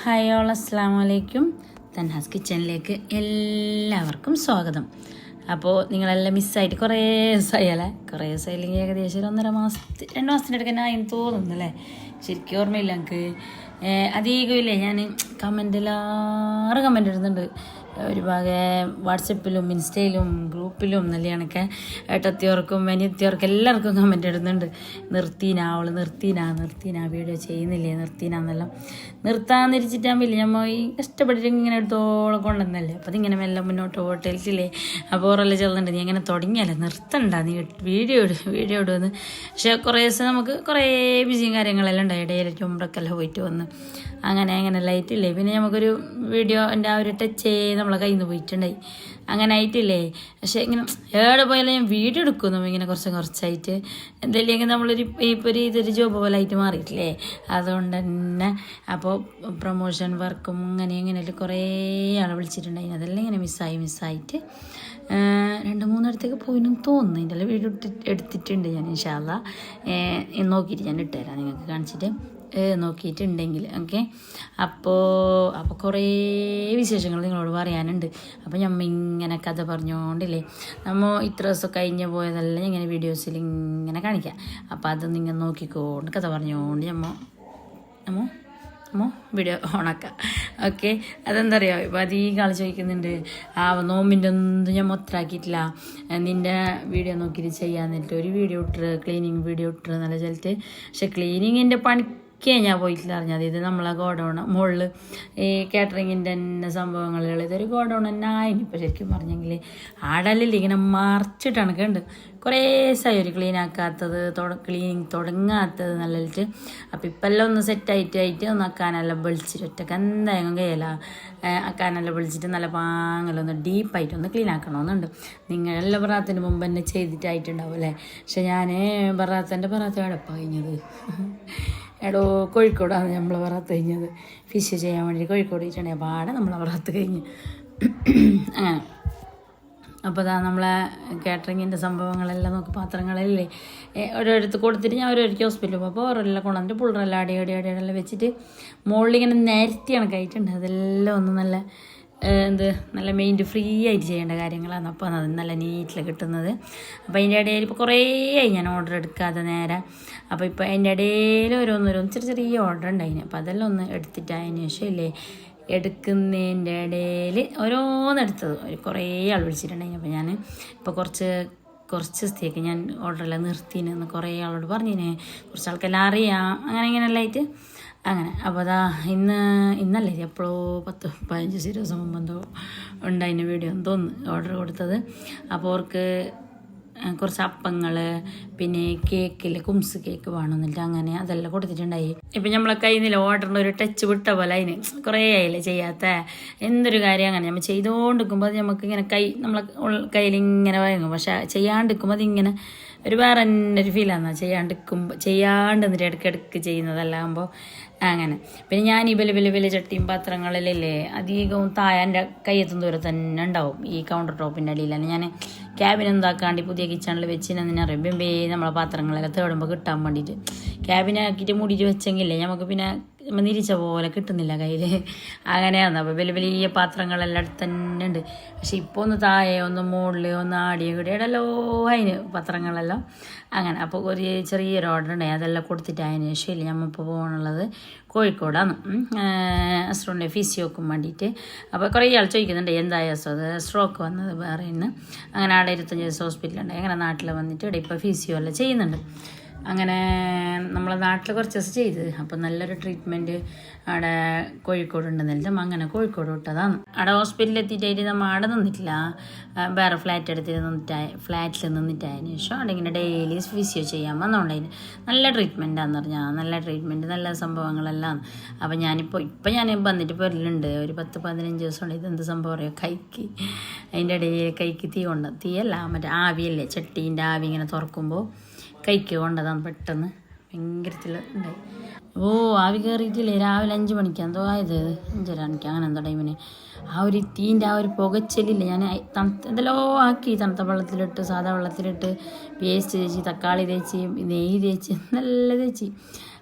Hi all, അസ്സാം വലൈക്കും. തൻഹാസ് കിച്ചണിലേക്ക് എല്ലാവർക്കും സ്വാഗതം. അപ്പോൾ നിങ്ങളെല്ലാം മിസ്സായിട്ട് കുറേ ദിവസമായല്ലേ? കുറേ ദിവസമായില്ലെങ്കിൽ ഏകദേശം ഒരു 2 മാസത്തിൻ്റെ അടുത്ത് തന്നെ ആയെന്ന് തോന്നുന്നല്ലേ? ശരിക്കും ഓർമ്മയില്ല എനിക്ക്. അധികമില്ലേ, ഞാൻ കമൻ്റ് ഇടുന്നുണ്ട്. ഒരു ഭാഗം വാട്സപ്പിലും ഇൻസ്റ്റയിലും ഗ്രൂപ്പിലും നല്ല കണക്കെ ഏട്ടത്തിയോർക്കും അനിയത്തിയോർക്കും എല്ലാവർക്കും കമൻ്റ് ഇടുന്നുണ്ട്. നിർത്തീനാ വീഡിയോ ചെയ്യുന്നില്ലേ, നിർത്താന്നെല്ലാം നിർത്താന്നിരിച്ചിട്ടാകുമ്പില്ലേ നമ്മൾ ഈ കഷ്ടപ്പെട്ടിട്ട് ഇങ്ങനെ എടുത്തോളം കൊണ്ടുവന്നല്ലേ. അപ്പോൾ അതിങ്ങനെ മെല്ലെ മുന്നോട്ട് പോയിട്ടില്ലേ. അപ്പോൾ ഓറെല്ലാം ചെറുതുണ്ട്, നീ അങ്ങനെ തുടങ്ങിയല്ലേ, നിർത്തണ്ട, നീ വീഡിയോ ഇടുമെന്ന്. പക്ഷേ കുറേ ദിവസം നമുക്ക് കുറേ ബിസിയും കാര്യങ്ങളെല്ലാം ഉണ്ടായി. ഇടയിലേക്ക് ഉമ്രക്കെല്ലാം പോയിട്ട് വന്ന് അങ്ങനെ ലൈറ്റില്ലേ. പിന്നെ നമുക്കൊരു വീഡിയോ എൻ്റെ ആ ഒരു ടച്ച് നമ്മളെ കയ്യിൽ നിന്ന് പോയിട്ടുണ്ടായി. അങ്ങനെ ആയിട്ടില്ലേ. പക്ഷേ ഇങ്ങനെ എവിടെ പോയാലും ഞാൻ വീഡിയോ എടുക്കും. നമ്മളിങ്ങനെ കുറച്ചായിട്ട് എന്തെങ്കിലും നമ്മളൊരു ഇപ്പോൾ ഇതൊരു ജോബ് പോലെ ആയിട്ട് മാറിയിട്ടില്ലേ. അതുകൊണ്ട് തന്നെ അപ്പോൾ പ്രൊമോഷൻ വർക്കും അങ്ങനെയെല്ലാം കുറേ ആളെ വിളിച്ചിട്ടുണ്ടായി. അതെല്ലാം ഇങ്ങനെ മിസ്സായിട്ട് 2-3 ഇടത്തേക്ക് പോയിന്നും തോന്നുന്നു. ഇതിൻ്റെ വീഡിയോ എടുത്തിട്ടുണ്ട് ഞാൻ. ഇൻഷാ അല്ലാഹ് നോക്കിയിട്ട് ഞാൻ ഇട്ടുതരാം നിങ്ങൾക്ക് കാണിച്ചിട്ട്, നോക്കിയിട്ടുണ്ടെങ്കിൽ. ഓക്കെ. അപ്പോൾ കുറേ വിശേഷങ്ങൾ നിങ്ങളോട് പറയാനുണ്ട്. അപ്പോൾ ഞമ്മ ഇങ്ങനെ കഥ പറഞ്ഞുകൊണ്ടില്ലേ, നമ്മൾ ഇത്ര ദിവസം കഴിഞ്ഞ് പോയതെല്ലാം ഇങ്ങനെ വീഡിയോസിൽ ഇങ്ങനെ കാണിക്കാം. അപ്പോൾ അത് നിങ്ങൾ നോക്കിക്കൊണ്ട് കഥ പറഞ്ഞുകൊണ്ട് നമ്മ വീഡിയോ ഓണാക്കാം. ഓക്കെ. അതെന്താ അറിയാമോ, ഇപ്പോൾ അധികം ആൾ ചോദിക്കുന്നുണ്ട്, നോമ്പിൻ്റെ ഒന്നും ഞാൻ മൊത്തമാക്കിയിട്ടില്ല, നിൻ്റെ വീഡിയോ നോക്കിയിട്ട് ചെയ്യാന്നിട്ട് ഒരു വീഡിയോ ക്ലീനിങ് വീഡിയോ നല്ല ചിലത്ത്. പക്ഷെ ക്ലീനിങ്ങിൻ്റെ പണിക്കേ ഞാൻ പോയിട്ടില്ല അറിഞ്ഞത്. ഇത് നമ്മളെ ഗോഡൗണ് മുകളിൽ ഈ കാറ്ററിങ്ങിൻ്റെ തന്നെ സംഭവങ്ങളുള്ള ഇതൊരു ഗോഡൗൺ തന്നെ ആയിന്. ഇപ്പോൾ ശരിക്കും പറഞ്ഞെങ്കിൽ ആടലില്ല, ഇങ്ങനെ മറിച്ചിട്ടാണ് കണ്ട് കുറേ ദിവസമായി ഒരു ക്ലീൻ ആക്കാത്തത്, ക്ലീനിങ് തുടങ്ങാത്തത് നല്ലിട്ട്. അപ്പോൾ ഇപ്പം എല്ലാം ഒന്ന് സെറ്റായിട്ട് ഒന്ന് അക്കാനെല്ലാം വിളിച്ചിട്ട് ഒറ്റക്ക് എന്തായാലും കഴിയല അക്കാനെല്ലാം വിളിച്ചിട്ട് നല്ല പാങ്ങലൊന്ന് ഡീപ്പായിട്ടൊന്ന് ക്ലീൻ ആക്കണമെന്നുണ്ട്. നിങ്ങളെല്ലാം ബറാത്തിന് മുമ്പ് തന്നെ ചെയ്തിട്ടായിട്ടുണ്ടാവും അല്ലേ. പക്ഷെ ഞാൻ ബറാത്ത എടപ്പാ കഴിഞ്ഞത് കോഴിക്കോടാണ് നമ്മൾ ബറാത്ത് കഴിഞ്ഞത്. ഫിഷ് ചെയ്യാൻ വേണ്ടി കോഴിക്കോട് വെച്ചിട്ടുണ്ടെങ്കിൽ പാടെ നമ്മളെ ബറാത്ത് കഴിഞ്ഞ് അങ്ങനെ. അപ്പോൾ അതാ നമ്മളെ കാറ്ററിങ്ങിൻ്റെ സംഭവങ്ങളെല്ലാം നോക്കി, പാത്രങ്ങളല്ലേ ഓരോരുത്തർ കൊടുത്തിട്ട് ഞാൻ ഓരോരിക്കും ഹോസ്പിറ്റലിൽ പോകും. അപ്പോൾ ഓരോരെല്ലാം കൊണ്ടുവന്നിട്ട് പുള്ളറെല്ലാം അടിയെല്ലാം വെച്ചിട്ട് മുകളിലിങ്ങനെ നേരത്തെയാണ് കഴിച്ചിട്ടുണ്ട്. അതെല്ലാം ഒന്ന് നല്ല മെയിൻറ്റ് ഫ്രീ ആയിട്ട് ചെയ്യേണ്ട കാര്യങ്ങളാണ്. അപ്പോൾ അത് നല്ല നീറ്റിൽ കിട്ടുന്നത്. അപ്പോൾ അതിൻ്റെ ഇടയിൽ ഇപ്പോൾ കുറേ ആയി ഞാൻ ഓർഡർ എടുക്കാതെ നേരെ. അപ്പോൾ ഇപ്പോൾ അതിൻ്റെ ഇടയിൽ ഓരോന്നോരോന്ന് ചെറിയ ഓർഡർ ഉണ്ടായിന്. അപ്പോൾ അതെല്ലാം ഒന്ന് എടുത്തിട്ടായതിനു ശേഷം ഇല്ലേ എടുക്കുന്നതിൻ്റെ ഇടയിൽ ഓരോന്നെടുത്തത് കുറേ ആൾ വിളിച്ചിട്ടുണ്ടായി. അപ്പോൾ ഞാൻ ഇപ്പോൾ കുറച്ച് ദിവസത്തേക്ക് ഞാൻ ഓർഡറെല്ലാം നിർത്തിനെന്ന് കുറേ ആളോട് പറഞ്ഞിന്. കുറച്ച് ആൾക്കെല്ലാം അറിയാം അങ്ങനെയെല്ലാം ആയിട്ട് അങ്ങനെ. അപ്പോൾ അതാ ഇന്നല്ലേ എപ്പോഴോ 10-15 ദിവസം മുമ്പെന്തോ ഉണ്ടായിന് വീഡിയോ എന്ന് തോന്നുന്നു ഓർഡർ കൊടുത്തത്. അപ്പോൾ അവർക്ക് കുറച്ച് അപ്പങ്ങൾ പിന്നെ കേക്കിൽ കുംസ് കേക്ക് വേണമെന്നില്ല, അങ്ങനെ അതെല്ലാം കൊടുത്തിട്ടുണ്ടായി. ഇപ്പം നമ്മളെ കയ്യിൽ നിന്ന് ഓർഡറിൻ്റെ ഒരു ടച്ച് വിട്ട പോലെ അതിന് കുറേ ആയില്ലേ ചെയ്യാത്ത എന്തൊരു കാര്യം. അങ്ങനെ നമ്മൾ ചെയ്തുകൊണ്ടിരിക്കുമ്പോൾ അത് നമുക്കിങ്ങനെ നമ്മളെ കയ്യിലിങ്ങനെ വഴങ്ങും. പക്ഷെ ചെയ്യാണ്ടിരിക്കുമ്പോൾ അതിങ്ങനെ ഒരു വേറെ തന്നെ ഒരു ഫീലാണ്. ചെയ്യാണ്ട് എന്നിട്ട് ഇടയ്ക്കിടയ്ക്ക് ചെയ്യുന്നതല്ലാകുമ്പോൾ അങ്ങനെ. പിന്നെ ഞാൻ ഈ വലിയ ചട്ടിയും പാത്രങ്ങളിലല്ലേ അധികവും എൻ്റെ കയ്യെത്തും ദൂരം തന്നെ ഉണ്ടാവും. ഈ കൗണ്ടർ ടോപ്പിൻ്റെ അടിയിലാണ് ഞാൻ ക്യാബിൻ എന്താക്കാണ്ട് പുതിയ കിച്ചണിൽ വെച്ചിനെന്ന് അറിയാം. നമ്മളെ പാത്രങ്ങളെല്ലാം തേടുമ്പോൾ കിട്ടാൻ വേണ്ടിയിട്ട് ക്യാബിനാക്കിയിട്ട് മൂടിയിട്ട് വെച്ചെങ്കിലേ നമുക്ക് പിന്നെ നിരിച്ച പോലെ കിട്ടുന്നില്ല കയ്യിൽ. അങ്ങനെയാണ്. അപ്പോൾ വലിയ പാത്രങ്ങളെല്ലാം അടുത്ത് തന്നെ ഉണ്ട്. പക്ഷെ ഇപ്പോൾ ഒന്ന് താഴെ ഒന്ന് മുകളിൽ ഒന്ന് ആടിയ കൂടിയല്ലോ അതിന് പാത്രങ്ങളെല്ലാം അങ്ങനെ. അപ്പോൾ ഒരു ചെറിയൊരു ഓർഡർ ഉണ്ടായി, അതെല്ലാം കൊടുത്തിട്ട് അതിന് ശേഷം നമ്മളിപ്പോൾ പോകാനുള്ളത് കോഴിക്കോടാണ് അസ്ട്രോണിൻ്റെ ഫിസിയോക്കും വേണ്ടിയിട്ട്. അപ്പോൾ കുറേ ആൾ ചോദിക്കുന്നുണ്ട് എന്തായ അത് സ്ട്രോക്ക് വന്നത് വേറെ ഇന്ന്. അങ്ങനെ അവിടെ 25 ദിവസം ഹോസ്പിറ്റലുണ്ട്. അങ്ങനെ നാട്ടിൽ വന്നിട്ട് ഇവിടെ ഇപ്പോൾ ഫിസിയോ എല്ലാം ചെയ്യുന്നുണ്ട്. അങ്ങനെ നമ്മളെ നാട്ടിൽ കുറച്ച് ദിവസം ചെയ്ത്. അപ്പോൾ നല്ലൊരു ട്രീറ്റ്മെൻറ്റ് അവിടെ കോഴിക്കോടുണ്ടെന്നില്ല. അങ്ങനെ കോഴിക്കോട് വിട്ടതാണ്. അവിടെ ഹോസ്പിറ്റലിൽ എത്തിയിട്ടായിട്ട് നമ്മൾ അവിടെ നിന്നിട്ടില്ല, വേറെ ഫ്ലാറ്റിൽ നിന്നിട്ടായതിനു ശേഷം അവിടെ ഇങ്ങനെ ഡെയിലി ഫിസിയോ ചെയ്യാൻ വന്നോണ്ടതിന് നല്ല ട്രീറ്റ്മെൻറ്റാന്ന് പറഞ്ഞാൽ നല്ല ട്രീറ്റ്മെൻറ്റ് നല്ല സംഭവങ്ങളെല്ലാം. അപ്പോൾ ഞാൻ വന്നിട്ട് വരലുണ്ട് ഒരു 10-15 ദിവസം കൊണ്ട്. ഇതെന്ത് സംഭവം അറിയോ, കൈക്ക് അതിൻ്റെ ഇടയിൽ കൈക്ക് തീയല്ല മറ്റേ ആവിയല്ലേ, ചട്ടീൻ്റെ ആവി ഇങ്ങനെ തുറക്കുമ്പോൾ കൈക്ക് കൊണ്ടതാണ് പെട്ടെന്ന് ഭയങ്കരത്തിൽ ഉണ്ടായി. ആവി കയറിയിട്ടില്ലേ രാവിലെ 5 മണിക്ക് എന്തോ ആയത്, 5:30 മണിക്ക് അങ്ങനെ എന്തോ ടൈമിന് ആ ഒരു തീൻ്റെ ആ ഒരു പുകച്ചലില്ല. ഞാൻ എന്തെല്ലോ ആക്കി തണുത്ത വെള്ളത്തിലിട്ട് സാധാ വെള്ളത്തിലിട്ട് പേസ്റ്റ് തേച്ച് തക്കാളി തേച്ച് നെയ്യ് തേച്ച് നല്ല തേച്ച്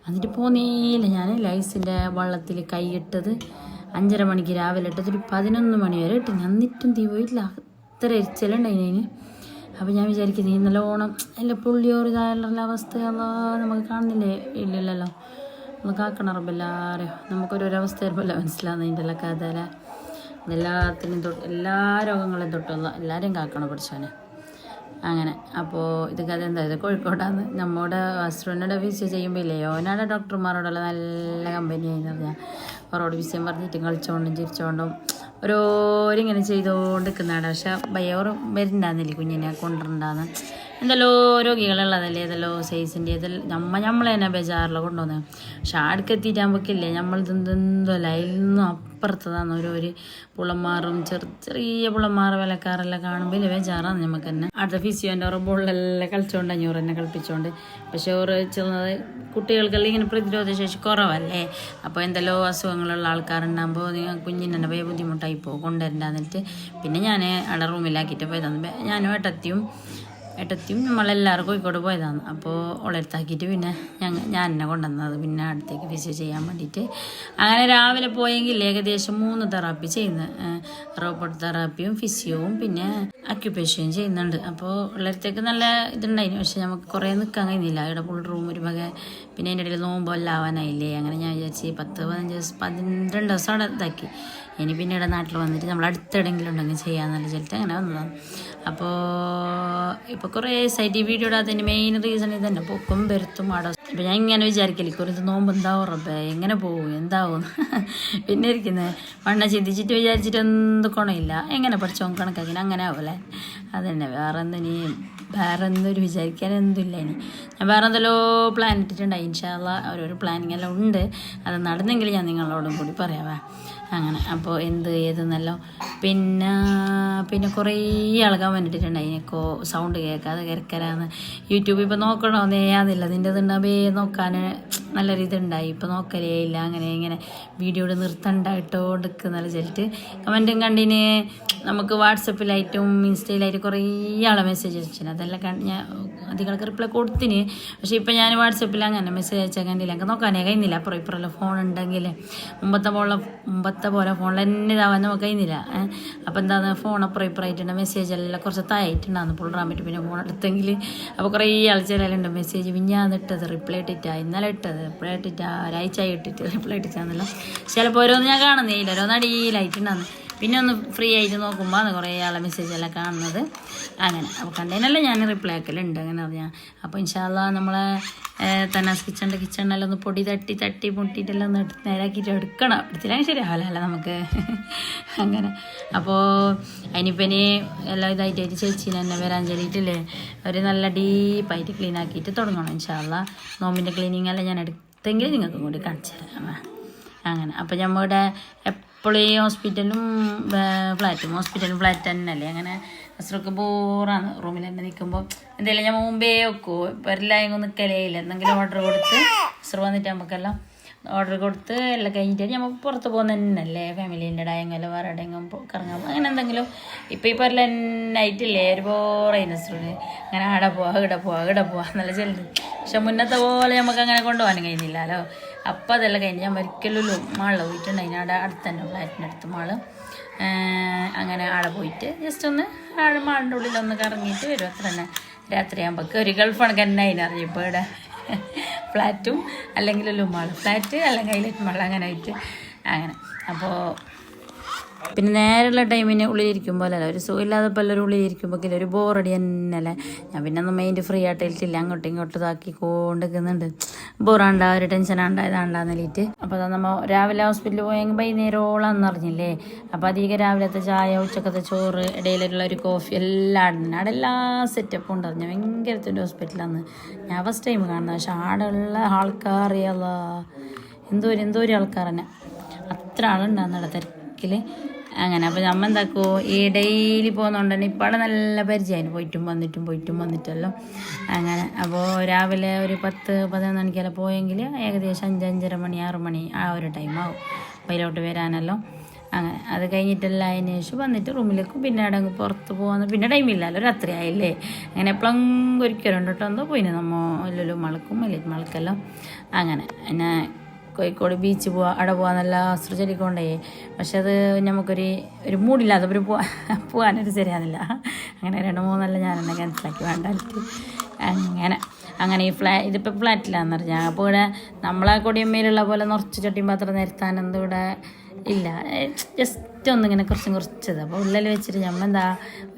എന്നിട്ട് പോന്നേയില്ല. ഞാൻ ലൈസിൻ്റെ വെള്ളത്തിൽ കൈയിട്ടത് 5:30 മണിക്ക് രാവിലെ ഇട്ടത് ഒരു 11 മണി വരെ ഇട്ടു. എന്നിട്ടും തീ പോയിട്ടില്ല. അത്ര എരിച്ചലുണ്ടായിന്. അപ്പോൾ ഞാൻ വിചാരിക്കുന്നത് ഈ നല്ലോണം അല്ല പുള്ളിയോറ് ഇതായുള്ള അവസ്ഥ നമുക്ക് കാണുന്നില്ലേ? ഇല്ലല്ലോ, നമുക്ക് ആക്കണം റബ്ബെല്ലാവരും. നമുക്കൊരവസ്ഥ വരുമ്പോൾ മനസ്സിലാവുന്നതിൻ്റെ എല്ലാം കഥ അല്ലേ. എല്ലാത്തിനും എല്ലാ രോഗങ്ങളെയും തൊട്ടുള്ള എല്ലാവരെയും കാക്കണം പഠിച്ചവനെ. അങ്ങനെ അപ്പോൾ ഇത് കഥ എന്തായത് കോഴിക്കോടാന്ന് നമ്മുടെ ഹസ്ബൻഡിൻ്റെ വിസ ചെയ്യുമ്പോൾ ഇല്ലേ ഓനാടെ ഡോക്ടർമാരോടുള്ള നല്ല കമ്പനിയായിരുന്നു പറഞ്ഞാൽ അവരോട് വിസയം പറഞ്ഞിട്ട് കളിച്ചോണ്ടും ചിരിച്ചോണ്ടും ഓരോരിങ്ങനെ ചെയ്തുകൊണ്ട് നിൽക്കുന്നതാണ്. പക്ഷെ ഭയോറും വരുന്നുണ്ടാകുന്നില്ലേ കുഞ്ഞിനെ കൊണ്ടുണ്ടാകുന്ന എന്തെല്ലോ രോഗികളുള്ളതല്ലേ, ഏതെല്ലോ സൈസിൻ്റെ ഏതെല്ലാം നമ്മളെ തന്നെ ബേജാറിൽ കൊണ്ടുവന്നത്. പക്ഷെ ആടുക്കെത്തിയിട്ടാകുമ്പോഴേക്കില്ലേ നമ്മളിതെന്തല്ല അതിലൊന്നും അപ്പുറത്തതാണ് ഒരു പുളന്മാറും ചെറിയ പുളന്മാർ വിലക്കാരെല്ലാം കാണുമ്പോൾ വലിയ ബേജാറാണ് നമുക്ക് തന്നെ. അടുത്ത ഫിസിയോൻ്റെ ഓരോ ബോളിലെല്ലാം കളിച്ചോണ്ട് അഞ്ഞൂറ് തന്നെ കളിപ്പിച്ചോണ്ട്. പക്ഷെ ഓരോ ചെന്നത് കുട്ടികൾക്കെല്ലാം ഇങ്ങനെ പ്രതിരോധ ശേഷി കുറവല്ലേ. അപ്പോൾ എന്തെല്ലോ അസുഖങ്ങളുള്ള ആൾക്കാരുണ്ടാകുമ്പോൾ കുഞ്ഞിന് തന്നെ ഭയ ബുദ്ധിമുട്ടായി പോകും കൊണ്ടുവരണ്ടാന്നിട്ട്. പിന്നെ ഞാൻ അവിടെ റൂമിലാക്കിയിട്ട് പോയതാണ്. ഞാനും ഏട്ടത്തിയും നമ്മളെല്ലാവരും കോഴിക്കോട് പോയതാണ്. അപ്പോൾ ഉളർത്താക്കിയിട്ട് പിന്നെ ഞാൻ എന്നെ കൊണ്ടുവന്നത് പിന്നെ അടുത്തേക്ക് ഫിസിയോ ചെയ്യാൻ വേണ്ടിയിട്ട്. അങ്ങനെ രാവിലെ പോയെങ്കിൽ ഏകദേശം 3 തെറാപ്പി ചെയ്യുന്നത്, റോബോട്ട് തെറാപ്പിയും ഫിസിയോവും പിന്നെ അക്യുപേഷ്യയും ചെയ്യുന്നുണ്ട്. അപ്പോൾ ഉള്ളടത്തേക്ക് നല്ല ഇതുണ്ടായിരുന്നു. പക്ഷെ നമുക്ക് കുറേ നിൽക്കാൻ കഴിയുന്നില്ല. ഇവിടെ ഫുൾ റൂം ഒരു വക. പിന്നെ അതിൻ്റെ ഇടയിൽ നോമ്പെല്ലാം ആവാനായില്ലേ. അങ്ങനെ ഞാൻ വിചാരിച്ച് 10-15 ദിവസം 12 ദിവസം അവിടെ ഇതാക്കി. ഇനി പിന്നെ ഇവിടെ നാട്ടിൽ വന്നിട്ട് നമ്മൾ അടുത്തെവിടെയെങ്കിലും ഉണ്ടെങ്കിൽ ചെയ്യാമെന്നുള്ള ചിലത്ത് അങ്ങനെ വന്നതാണ്. അപ്പോൾ ഇപ്പോൾ കുറേ സൈറ്റ് ഈ വീഡിയോ ഇടാത്തതിന് മെയിൻ റീസൺ ഇത് തന്നെ, പൊക്കും പെരുത്തും അവിടെ. അപ്പോൾ ഞാൻ ഇങ്ങനെ വിചാരിക്കില്ല കുറച്ച് നോമ്പ് എന്താവും റബ്ബേ എങ്ങനെ പോകും എന്താവും പിന്നെ ഇരിക്കുന്നത് മണ്ണ ചിന്തിച്ചിട്ട് വിചാരിച്ചിട്ട് എന്ത് ഗുണമില്ല. എങ്ങനെ പഠിച്ചോ കണക്കാക്കിന് അങ്ങനെ ആവുമല്ലേ. അതന്നെ വേറെ എന്തൊരു വിചാരിക്കാൻ എന്തില്ല. ഇനി ഞാൻ വേറെ എന്തെല്ലോ പ്ലാൻ ഇട്ടിട്ടുണ്ടായി. ഇൻഷാ അല്ലാഹ് ഓരോരോ പ്ലാനിങ് എല്ലാം ഉണ്ട്. അത് നടന്നെങ്കിൽ ഞാൻ നിങ്ങളോടും കൂടി പറയാവേ. അങ്ങനെ അപ്പോൾ എന്ത് ഏതെന്നല്ലോ. പിന്നെ കുറേ ആൾക്കാർ വന്നിട്ടുണ്ടായി എനിക്കോ സൗണ്ട് കേൾക്കാതെ കിരക്കരാന്ന്. യൂട്യൂബ് ഇപ്പോൾ നോക്കണമെന്നേ അതില്ല. അതിൻ്റെ ഇതുണ്ടാവേ നോക്കാൻ നല്ല രീതിണ്ടായി. ഇപ്പോൾ നോക്കലേ ഇല്ല. അങ്ങനെ ഇങ്ങനെ വീഡിയോയുടെ നിർത്തണ്ടായിട്ടോണ്ടിരിക്കുന്നല്ല ചെല്ലിട്ട് കമൻറ്റും കണ്ടിന്. നമുക്ക് വാട്സപ്പിലായിട്ടും ഇൻസ്റ്റയിലായിട്ടും കുറേ ആളെ മെസ്സേജ് അയച്ചിന്. അതെല്ലാം ഞാൻ അധികം റിപ്ലൈ കൊടുത്തിന്. പക്ഷേ ഇപ്പം ഞാൻ വാട്സപ്പിൽ അങ്ങനെ മെസ്സേജ് അയച്ചാൽ കണ്ടില്ല. എനിക്ക് നോക്കാനേ കഴിയുന്നില്ല. അപ്പുറം ഇപ്പുറമെല്ലാം ഫോൺ ഉണ്ടെങ്കിൽ മുമ്പത്തെ പോലെ ഫോണിൽ തന്നെ ഇതാവാൻ നമുക്ക് കഴിയുന്നില്ല. അപ്പോൾ എന്താണ് ഫോൺ അപ്പുറം ഇപ്പുറമായിട്ടുണ്ട്. മെസ്സേജ് എല്ലാം കുറച്ച് തായിട്ടുണ്ടാകുന്നു പുള്ളറാൻ പറ്റും. പിന്നെ ഫോൺ എടുത്തെങ്കിൽ അപ്പോൾ കുറേ ആൾക്കാരെല്ലാം മെസ്സേജ് ഇട്ടത് റിപ്ലൈ ഇട്ടിട്ടാ ഇന്നലെ ഇട്ടത് റിപ്ലൈ ഇട്ടിട്ടാ ഒരാഴ്ച ഇട്ടിട്ട് റിപ്ലൈ ഇട്ടിട്ടാന്നല്ലോ. ചിലപ്പോൾ ഓരോന്ന് ഞാൻ കാണുന്നില്ല, ഓരോന്ന് അടിയിലായിട്ടുണ്ടാകുന്നു. പിന്നെ ഒന്ന് ഫ്രീ ആയിട്ട് നോക്കുമ്പോൾ അത് കുറേ ആളെ മെസ്സേജെല്ലാം കാണുന്നത്. അങ്ങനെ അപ്പോൾ കണ്ടതിനെല്ലാം ഞാൻ റിപ്ലൈ ആക്കലുണ്ട്. അങ്ങനെ പറഞ്ഞാൽ അപ്പോൾ ഇൻഷാ അല്ലാഹ് നമ്മളെ തന്നാസ് കിച്ചണിലെല്ലാം ഒന്ന് പൊടി തട്ടി മുട്ടിയിട്ടെല്ലാം ഒന്ന് നേരാക്കിയിട്ട് എടുക്കണം. എടുത്തില്ലെങ്കിൽ ശരിയാവില്ല നമുക്ക്. അങ്ങനെ അപ്പോൾ അതിനിപ്പനി എല്ലാം ഇതായിട്ട് ചേച്ചീനെ തന്നെ വരാൻ ചെല്ലിയിട്ടില്ലേ ഒരു നല്ല ഡീപ്പായിട്ട് ക്ലീൻ ആക്കിയിട്ട് തുടങ്ങണം ഇൻഷാ അല്ലാഹ്. നോമ്പിൻ്റെ ക്ലീനിങ് എല്ലാം ഞാൻ എടുത്തെങ്കിൽ നിങ്ങൾക്ക് കൂടി കാണിച്ചു തരാം. അങ്ങനെ അപ്പോൾ നമ്മുടെ എപ്പോഴും ഈ ഹോസ്പിറ്റലും ഫ്ലാറ്റ് തന്നെയല്ലേ. അങ്ങനെ അസുഖമൊക്കെ ബോറാണ് റൂമിൽ തന്നെ നിൽക്കുമ്പോൾ. എന്തെങ്കിലും ഞാൻ മുമ്പേ വെക്കുമോ ഇപ്പോൾ എല്ലാവരും നിൽക്കലേ ഇല്ല. എന്തെങ്കിലും ഓർഡർ കൊടുത്ത് അസുഖം വന്നിട്ട് നമുക്കെല്ലാം ഓർഡർ കൊടുത്ത് എല്ലാം കഴിഞ്ഞിട്ട് നമുക്ക് പുറത്ത് പോകുന്ന തന്നെയല്ലേ. ഫാമിലീൻ്റെ ഡയങ്ങല്ലോ വേറെ എവിടെയെങ്കിലും കറങ്ങാൻ അങ്ങനെ എന്തെങ്കിലും. ഇപ്പോൾ എല്ലാം എന്നായിട്ടില്ലേ ഒരു ബോറായിരുന്നു അസുഖം. അങ്ങനെ ആടെ പോവാ നല്ല ചെല്ലുന്നത്. പക്ഷെ മുന്നത്തെ പോലെ നമുക്ക് അങ്ങനെ കൊണ്ടുപോകാനും കഴിയുന്നില്ലല്ലോ. അപ്പം അതെല്ലാം കഴിഞ്ഞ് ഞാൻ ഒരിക്കലും മാളിൽ പോയിട്ടുണ്ട്. അതിനവിടെ അടുത്ത് തന്നെ ഫ്ലാറ്റിൻ്റെ അടുത്ത് മാള്. അങ്ങനെ ആടെ പോയിട്ട് ജസ്റ്റ് ഒന്ന് ആടെ മാളിൻ്റെ ഉള്ളിലൊന്ന് കറങ്ങിയിട്ട് വരും. അത്ര തന്നെ രാത്രിയാകുമ്പോൾ ഒരു ഗൾഫാണ് തന്നെ അതിനറിയും. ഇപ്പോൾ ഇവിടെ ഫ്ലാറ്റും അല്ലെങ്കിൽ മാള് ഫ്ലാറ്റ് അല്ലെങ്കിൽ ഹൈലൈറ്റ് മാൾ അങ്ങനെ ആയിട്ട് അങ്ങനെ. അപ്പോൾ പിന്നെ നേരെയുള്ള ടൈമിന് ഉള്ളിലിരിക്കുമ്പോൾ അല്ല ഒരു സുഖമില്ലാതെ പലരും ഉള്ളിലിരിക്കുമ്പോൾ ഒരു ബോറടി തന്നെയല്ലേ. ഞാൻ പിന്നെ ഒന്നും മൈൻഡ് ഫ്രീ ആയിട്ടില്ല. അങ്ങോട്ടും ഇങ്ങോട്ടും ഇതാക്കി കൊണ്ടിരിക്കുന്നുണ്ട്. ബോറാണ്ടാ ഒരു ടെൻഷനാണ്ടാ ഇതാണ്ടാന്നില്ലിട്ട്. അപ്പോൾ നമ്മൾ രാവിലെ ഹോസ്പിറ്റലിൽ പോയെങ്കിൽ വൈകുന്നേരമോളം അറിഞ്ഞില്ലേ. അപ്പോൾ അധികം രാവിലത്തെ ചായ ഉച്ചക്കത്തെ ചോറ് ഇടയിലുള്ള ഒരു കോഫി എല്ലാം ആടുന്നു. അവിടെ എല്ലാ സെറ്റപ്പും ഉണ്ടറിഞ്ഞ ഭയങ്കരത്തെ ഒരു ഹോസ്പിറ്റലാണ് ഞാൻ ഫസ്റ്റ് ടൈം കാണുന്നത്. പക്ഷെ ആടുള്ള ആൾക്കാറിയല്ല എന്തോ ഒരു ആൾക്കാർ തന്നെ അത്ര ആളുണ്ടാകുന്ന അവിടെ തിരക്കിൽ. അങ്ങനെ അപ്പോൾ നമ്മൾ എന്താക്കുമോ ഈ ഡെയിലി പോകുന്നതുകൊണ്ട് തന്നെ ഇപ്പോൾ അവിടെ നല്ല പരിചയമായിരുന്നു. പോയിട്ടും വന്നിട്ടല്ലോ. അങ്ങനെ അപ്പോൾ രാവിലെ ഒരു 10-11 മണിക്കെല്ലാം പോയെങ്കിൽ ഏകദേശം 5-5:30 മണി 6 മണി ആ ഒരു ടൈമാവും ബൈലോട്ട് വരാനല്ലോ. അങ്ങനെ അത് കഴിഞ്ഞിട്ടെല്ലാം അതിന് ശേഷം വന്നിട്ട് റൂമിലേക്ക് പിന്നെ അവിടെ അങ്ങ് പുറത്ത് പോകാൻ പിന്നെ ടൈമില്ലല്ലോ, രാത്രി ആയില്ലേ. അങ്ങനെ എപ്പോഴും ഒരിക്കലുണ്ട് കേട്ടോ, എന്തോ പോയിന് നമ്മൾ എല്ലാം മളക്കും വലിയ മളക്കെല്ലാം. അങ്ങനെ പിന്നെ കോഴിക്കോട് ബീച്ച് പോവാ, അവിടെ പോകാൻ നല്ല ആശ്രയിക്കൊണ്ടേ. പക്ഷെ അത് നമുക്കൊരു മൂടില്ലാത്തവർ പോകാനൊരു ശരിയാകുന്നില്ല. അങ്ങനെ 2-3 ഞാനെന്നെ ക്യാൻസലാക്കി വേണ്ടായിട്ട്. അങ്ങനെ ഈ ഇതിപ്പോൾ ഫ്ലാറ്റിലാന്ന് പറഞ്ഞാൽ. അപ്പോൾ ഇവിടെ നമ്മളെ കൊടിയമ്മയിലുള്ള പോലെ നിറച്ച് ചട്ടിയും പാത്രം നിരത്താനൊന്നും ഇവിടെ ഇല്ല. ജസ്റ്റ് ഒന്നിങ്ങനെ കുറച്ചത്. അപ്പോൾ ഉള്ളിൽ വെച്ചിട്ട് നമ്മളെന്താ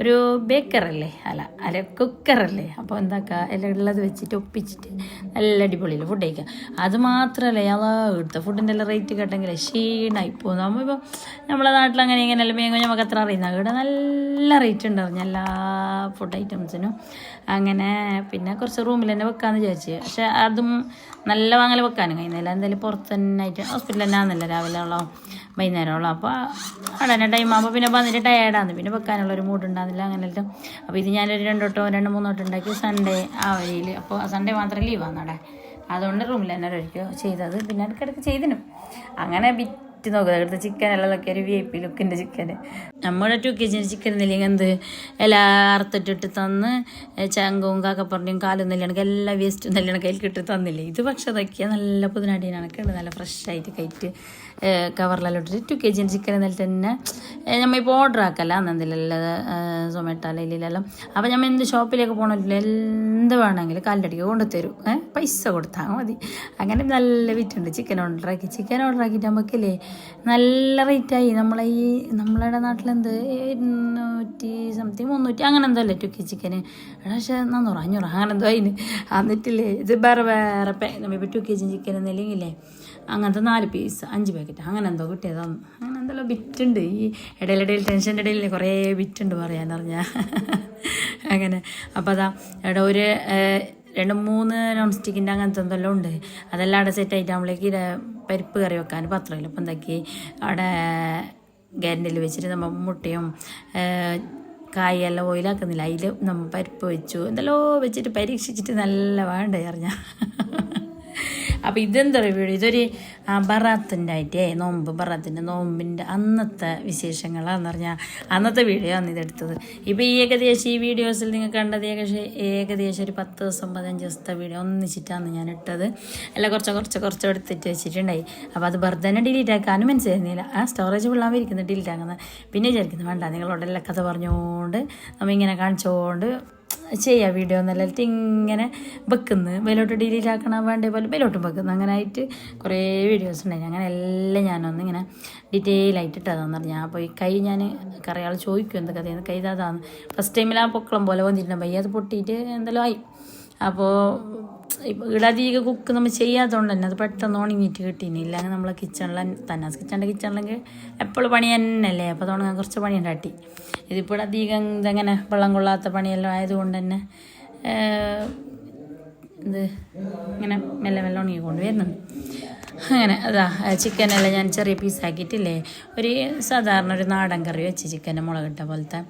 ഒരു ബേക്കറല്ലേ, അല്ല കുക്കറല്ലേ. അപ്പോൾ എന്താക്കുക, എല്ലാം ഉള്ളത് വെച്ചിട്ട് ഒപ്പിച്ചിട്ട് നല്ല അടിപൊളിയിൽ ഫുഡ് കഴിക്കുക. അത് മാത്രമല്ല, ഇവിടുത്തെ ഫുഡിൻ്റെ എല്ലാം റേറ്റ് കേട്ടെങ്കിൽ ക്ഷീണമായി പോകുന്നു. നമ്മളിപ്പോൾ നമ്മളെ നാട്ടിൽ അങ്ങനെ ഇങ്ങനെയല്ല മേങ്ങോ നമുക്ക് അത്ര അറിയുന്ന. ഇവിടെ നല്ല റേറ്റ് ഉണ്ടായിരുന്നു എല്ലാ ഫുഡ് ഐറ്റംസിനും. അങ്ങനെ പിന്നെ കുറച്ച് റൂമിൽ തന്നെ വെക്കാമെന്ന് വിചാരിച്ചു. പക്ഷെ അതും നല്ല വാങ്ങൽ വെക്കാനും കഴിയുന്നില്ല. എന്തായാലും പുറത്ത് തന്നെ ആയിട്ട് ഹോസ്പിറ്റലിൽ തന്നെ ആകുന്നില്ല, രാവിലെ ഉള്ളോ വൈകുന്നേരമുള്ളൂ. അപ്പോൾ അവിടെ തന്നെ ടൈം ആകുമ്പോൾ പിന്നെ വന്നിട്ട് ടയേർഡാന്ന്, പിന്നെ വെക്കാനുള്ളൊരു മൂഡ് ഉണ്ടാകുന്നില്ല. അങ്ങനെല്ലാം. അപ്പോൾ ഇത് ഞാനൊരു 2-3 വട്ടം ഉണ്ടാക്കി സൺഡേ ആ വഴിയിൽ. അപ്പോൾ സൺഡേ മാത്രം ലീവാണ് അവിടെ, അതുകൊണ്ട് റൂമിൽ തന്നെ ഒരിക്കൽ ചെയ്തത്. പിന്നെ ഇടയ്ക്കിടയ്ക്ക് ചെയ്തിനും. അങ്ങനെ വിറ്റ് നോക്കുക. ഇവിടുത്തെ ചിക്കൻ എല്ലാം ഒരു VIP ലുക്കിൻ്റെ ചിക്കൻ. നമ്മുടെ 2 kg ചിക്കൻ എന്നില്ലെങ്കിൽ എന്ത് എല്ലാം അറുത്തിട്ടിട്ട് തന്ന് ചങ്കവും കാക്കപ്പറഞ്ഞും കാലും നെല്ലിയണക്ക് എല്ലാ വേസ്റ്റും നെല്ലിയണക്ക് അതിൽ കിട്ടി തന്നില്ലേ. ഇത് പക്ഷെ അതൊക്കെ നല്ല പുതിനാടിയണക്ക് ഉണ്ട്, നല്ല ഫ്രഷായിട്ട് കയറ്റ് കവറിലെല്ലാം ഇട്ടിട്ട് 2 kg ചിക്കൻ എന്നിട്ട് തന്നെ നമ്മളിപ്പോൾ ഓർഡർ ആക്കല്ല അന്നെന്തില്ലല്ലോ സൊമാറ്റോ അല്ലെങ്കിൽ. അപ്പോൾ നമ്മൾ എന്ത് ഷോപ്പിലേക്ക് പോകണമല്ലോ, എന്ത് വേണമെങ്കിലും കാലിൻ്റെ കൊണ്ടുതരും, പൈസ കൊടുത്താൽ മതി. അങ്ങനെ നല്ല വിറ്റുണ്ട്. ചിക്കൻ ഓർഡറാക്കിയിട്ട് നമുക്കില്ലേ നല്ല റേറ്റായി. നമ്മളുടെ നാട്ടിലെന്ത് 200 സംതിങ് 300 അങ്ങനെ എന്തോ അല്ലേ 2 kg ചിക്കന്. പക്ഷേ 400-500 അങ്ങനെ എന്തോ അതിന്. എന്നിട്ടില്ലേ ഇത് വേറെ നമ്മളിപ്പോൾ 2 kg ചിക്കൻ എന്നില്ലെങ്കിലേ അങ്ങനത്തെ 4 പീസ് 5 പാക്കറ്റ് അങ്ങനെ എന്തോ കിട്ടിയതാണ്. അങ്ങനെ എന്തെല്ലാം ബിറ്റുണ്ട്. ഈ ഇടയിലിടയിൽ ടെൻഷൻ്റെ ഇടയിൽ കുറേ ബിറ്റുണ്ട് പറയാനറിഞ്ഞാൽ. അങ്ങനെ അപ്പോൾ അതാ ഇവിടെ ഒരു 2-3 നോൺ സ്റ്റിക്കിൻ്റെ അങ്ങനത്തെ എന്തെല്ലാം ഉണ്ട്. അതെല്ലാം അവിടെ സെറ്റായിട്ട് നമ്മളേക്ക് പരിപ്പ് കറി വെക്കാൻ പാത്രമില്ല. അപ്പം എന്താക്കി അവിടെ ഗ്യാരൻറ്റിയിൽ വെച്ചിട്ട് നമ്മൾ മുട്ടയും കായെല്ലാം ഓയിലാക്കുന്നില്ല, അതിൽ നമ്മൾ പരിപ്പ് വെച്ചു. എന്തെല്ലോ വെച്ചിട്ട് പരീക്ഷിച്ചിട്ട് നല്ല വേണ്ടേ അറിഞ്ഞാൽ. അപ്പോൾ ഇതെന്താ വീഡിയോ, ഇതൊരു ബറാത്തിൻ്റെ ആയിട്ടേ ബറാത്തിൻ്റെ നോമ്പിൻ്റെ അന്നത്തെ വിശേഷങ്ങളാന്ന് പറഞ്ഞാൽ അന്നത്തെ വീഡിയോ ആണ് ഇതെടുത്തത്. ഇപ്പോൾ ഈ ഏകദേശം ഈ വീഡിയോസിൽ നിങ്ങൾ കണ്ടത് ഏകദേശം ഒരു 10 ദിവസം 15 ദിവസത്തെ വീഡിയോ ഒന്നിച്ചിട്ടാണ് ഞാൻ ഇട്ടത്. എല്ലാം കുറച്ച് എടുത്തിട്ട് വെച്ചിട്ടുണ്ടായി. അപ്പോൾ അത് വെറുതെ തന്നെ ഡിലീറ്റ് ആക്കാനും മനസ്സിലായിരുന്നില്ല. സ്റ്റോറേജ് ഫുള്ളാവിരിക്കുന്നത് ഡിലീറ്റ് ആക്കുന്നത്. പിന്നെ വിചാരിക്കുന്നത് വേണ്ട, നിങ്ങളോടെല്ലാം കഥ പറഞ്ഞുകൊണ്ട് നമ്മളിങ്ങനെ കാണിച്ചുകൊണ്ട് ചെയ്യാം വീഡിയോ എന്നല്ലിട്ട് ഇങ്ങനെ വെക്കുന്നു. ബെലോട്ട് ഡിലീറ്റ് ആക്കണം വേണ്ട പോലെ ബെലോട്ടും വെക്കുന്നു. അങ്ങനെ ആയിട്ട് കുറേ വീഡിയോസ് ഉണ്ടായി. അങ്ങനെ എല്ലാം ഞാനൊന്ന് ഇങ്ങനെ ഡീറ്റെയിൽ ആയിട്ട് ഇട്ടതാന്ന് പറഞ്ഞാൽ. അപ്പോൾ ഈ കൈ ഞാൻ കറിയാൾ ചോദിക്കും എന്ത് കഥയെന്ന്. കൈ അതാണ് ഫസ്റ്റ് ടൈമിൽ ആ പൊക്കളം പോലെ വന്നിട്ടുണ്ടായി. അത് പൊട്ടിയിട്ട് എന്തെല്ലാം ആയി. അപ്പോൾ ഇവിടെ അധികം കുക്ക് നമ്മൾ ചെയ്യാത്തതുകൊണ്ട് തന്നെ അത് പെട്ടെന്ന് ഉണങ്ങിയിട്ട് കിട്ടിയില്ല. അങ്ങനെ നമ്മളെ കിച്ചണിലെങ്കിൽ എപ്പോഴും പണി തന്നെയല്ലേ. അപ്പോൾ അതുകൊണ്ട് ഞാൻ കുറച്ച് പണി ഉണ്ടാട്ടി. ഇതിപ്പോൾ അധികം ഇതങ്ങനെ വെള്ളം കൊള്ളാത്ത പണിയെല്ലാം ആയതുകൊണ്ട് തന്നെ ഇങ്ങനെ മെല്ലെ ഉണങ്ങിക്കൊണ്ട് വരുന്നുണ്ട്. അങ്ങനെ അതാ ചിക്കനെല്ലാം ഞാൻ ചെറിയ പീസാക്കിയിട്ടില്ലേ ഒരു സാധാരണ ഒരു നാടൻ കറി വെച്ച് ചിക്കൻ്റെ മുളകിട്ട പോലത്തെ